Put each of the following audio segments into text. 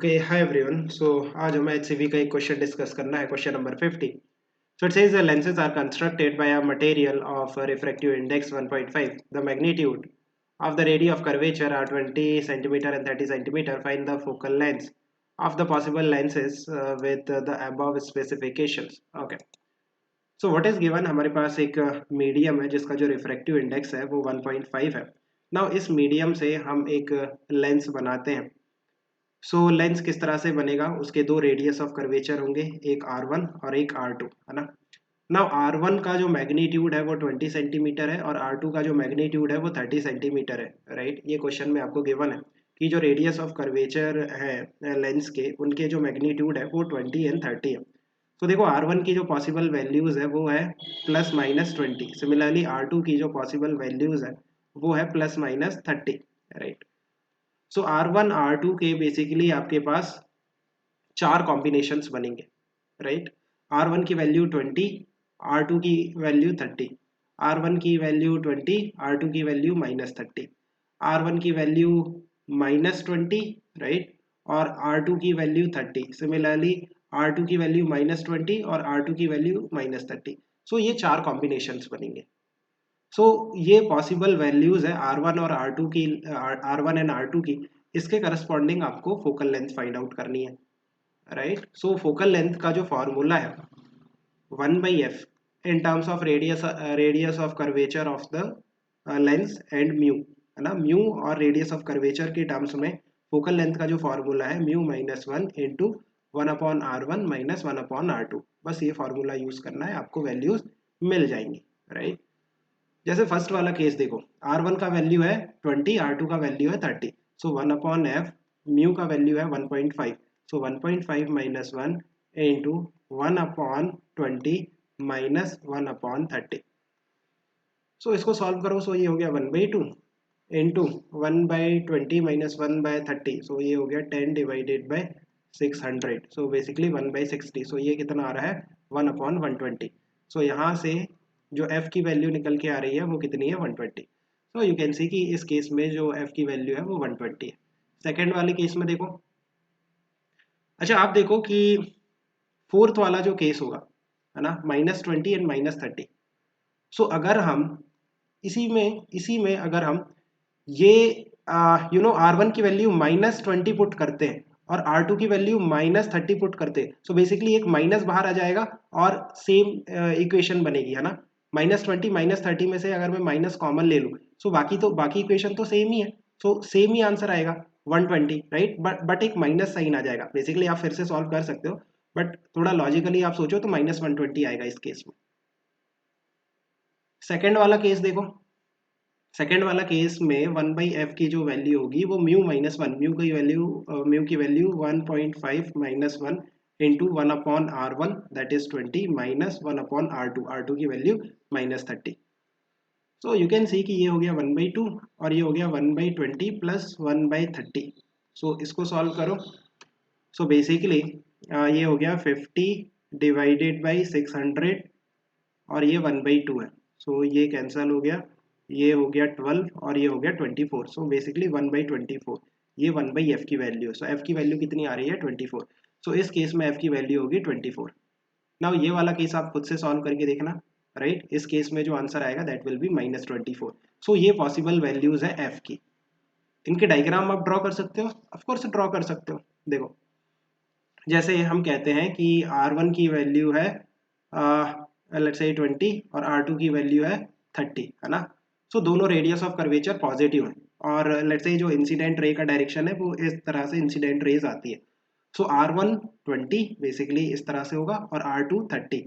Okay hi everyone. सो आज हमें HCV का एक क्वेश्चन डिस्कस करना है, question number 50। So it says the lenses are constructed by a material of a refractive index 1.5. The magnitude of the radii of curvature are 20 centimeter and 30 centimeter. Find the focal length of the possible lenses with the above specifications. Okay. So what is given, हमारे पास एक medium है जिसका जो refractive index है वो 1.5 है। Now इस medium से हम एक लेंस बनाते हैं। सो लेंस किस तरह से बनेगा, उसके दो रेडियस ऑफ कर्वेचर होंगे, एक R1 और एक R2, है ना। नाउ R1 का जो मैग्नीट्यूड है वो 20 सेंटीमीटर है और R2 का जो मैग्नीट्यूड है वो 30 सेंटीमीटर है, राइट। ये क्वेश्चन में आपको गिवन है कि जो रेडियस ऑफ कर्वेचर है लेंस के, उनके जो मैग्नीट्यूड है वो 20 एंड 30 है। तो देखो R1 की जो पॉसिबल वैल्यूज है वो है +-20। सिमिलरली R2 की जो पॉसिबल वैल्यूज है वो है +-30, राइट। सो R1 R2 के बेसिकली आपके पास चार कॉम्बिनेशंस बनेंगे, राइट। R1 की वैल्यू 20, R2 की वैल्यू 30, R1 की वैल्यू 20, R2 की वैल्यू -30, R1 की वैल्यू -20, राइट, और R2 की वैल्यू 30। सिमिलरली R2 की वैल्यू -20 और R2 की वैल्यू -30। सो ये चार कॉम्बिनेशंस बनेंगे। सो ये पॉसिबल वैल्यूज है R1 और R2 की, R1 एंड R2 की। इसके करस्पॉन्डिंग आपको फोकल लेंथ फाइंड आउट करनी है, राइट। सो फोकल लेंथ का जो फॉर्मूला है 1/f in terms of radius of curvature of the lens and mu, है ना। म्यू और रेडियस ऑफ कर्वेचर के टर्म्स में फोकल लेंथ का जो फॉर्मूला है μ-1 इंटू 1/R1 - 1/R2। बस ये फॉर्मूला यूज करना है, आपको वैल्यूज मिल जाएंगी, राइट। जैसे फर्स्ट वाला केस देखो, R1 का वैल्यू है 20, R2 का वैल्यू है 30। सो 1/f, म्यू का वैल्यू है 1.5। सो 1.5 - 1 इंटू 1/20 - 1/30। सो इसको सॉल्व करो। सो ये हो गया 1/2 इंटू 1/20 - 1/30। सो ये हो गया 10 डिवाइडेड बाई 600। So basically 1/60। सो ये कितना आ रहा है 1/120। सो यहाँ से जो f की वैल्यू निकल के आ रही है वो कितनी है 120। सो यू कैन सी कि इस केस में जो f की वैल्यू है वो 120 है। सेकेंड वाले केस में देखो, अच्छा आप देखो कि फोर्थ वाला जो केस होगा, है ना, -20 एंड -30। सो अगर हम इसी में अगर हम ये R1 की वैल्यू -20 पुट करते हैं और R2 की वैल्यू -30 पुट करते हैं, सो बेसिकली एक माइनस बाहर आ जाएगा और सेम इक्वेशन बनेगी, है ना। -20 -30 में से अगर मैं माइनस कॉमन ले लूँ, सो बाकी इक्वेशन तो सेम ही है। सो सेम ही आंसर आएगा 120, राइट। बट एक माइनस साइन आ जाएगा। बेसिकली आप फिर से सॉल्व कर सकते हो, बट थोड़ा लॉजिकली आप सोचो तो -120 आएगा इस केस में। सेकेंड वाला केस देखो, सेकेंड वाला केस में 1/f की जो वैल्यू होगी वो μ-1, म्यू की value 1.5 - 1 into 1/R1 that is 20 - 1/R2, R2 की value -30। So you can see कि ये हो गया 1/2 और ये हो गया 1/20 प्लस 1/30। सो इसको सॉल्व करो। सो बेसिकली ये हो गया 50 डिवाइडेड बाई 600 और ये 1/2 है। सो ये कैंसिल हो गया, ये हो गया 12 और ये हो गया 24। सो बेसिकली 1/24, ये 1/f की वैल्यू है। सो f की वैल्यू कितनी आ रही है 24। सो इस केस में f की वैल्यू होगी 24। नाउ ये वाला केस आप खुद से सॉल्व करके देखना, राइट। इस केस में जो आंसर आएगा दैट विल बी -24। सो ये पॉसिबल वैल्यूज है f की। इनके डायग्राम आप ड्रॉ कर सकते हो, ऑफकोर्स ड्रॉ कर सकते हो। देखो जैसे हम कहते हैं कि R1 की वैल्यू है लेट्स से 20 और R2 की वैल्यू है 30, है ना। सो दोनों रेडियस ऑफ कर्वेचर पॉजिटिव है और लेट्स से जो इंसिडेंट रे का डायरेक्शन है वो इस तरह से इंसिडेंट रेज आती है। सो R1 20 बेसिकली इस तरह से होगा और R2 30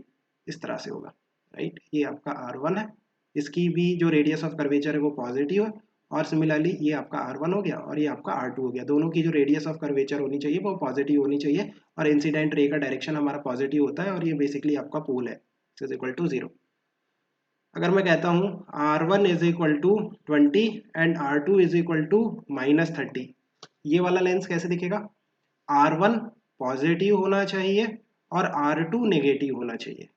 इस तरह से होगा, राइट। ये आपका R1 है, इसकी भी जो रेडियस ऑफ कर्वेचर है वो पॉजिटिव है और सिमिलरली ये आपका R1 हो गया और ये आपका R2 हो गया। दोनों की जो रेडियस ऑफ कर्वेचर होनी चाहिए वो पॉजिटिव होनी चाहिए और इंसिडेंट रे का डायरेक्शन हमारा पॉजिटिव होता है और ये बेसिकली आपका पोल है इज इक्वल टू 0। अगर मैं कहता हूँ R1 is equal to 20 and R2 is equal to -30, ये वाला लेंस कैसे दिखेगा? R1 पॉजिटिव होना चाहिए और R2 नेगेटिव होना चाहिए।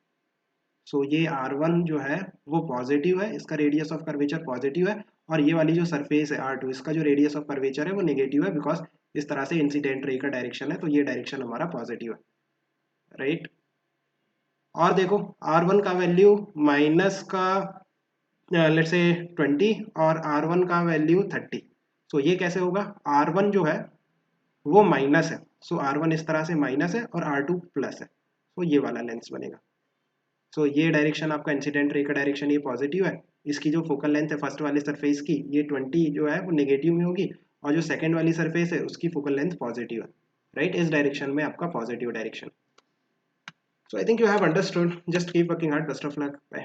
सो ये R1 जो है वो पॉजिटिव है, इसका रेडियस ऑफ कर्वेचर पॉजिटिव है, और ये वाली जो सरफेस है R2 इसका जो रेडियस ऑफ कर्वेचर है वो नेगेटिव है, बिकॉज इस तरह से इंसिडेंट रे का डायरेक्शन है, तो ये डायरेक्शन हमारा पॉजिटिव है, राइट। और देखो R1 का वैल्यू माइनस का लेट्स से 20 और R1 का वैल्यू 30। सो ये कैसे होगा, R1 जो है वो माइनस है, सो R1 इस तरह से माइनस है और R2 प्लस है, तो ये वाला लेंस बनेगा। सो ये डायरेक्शन आपका इंसिडेंट रे का डायरेक्शन ये पॉजिटिव है, इसकी जो फोकल लेंथ है फर्स्ट वाले सरफेस की ये 20 जो है वो नेगेटिव में होगी, और जो सेकंड वाली सरफेस है उसकी फोकल लेंथ पॉजिटिव है, राइट। इस डायरेक्शन में आपका positive direction. So I think you have understood, just keep working hard, best of luck, bye.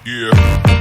Yeah.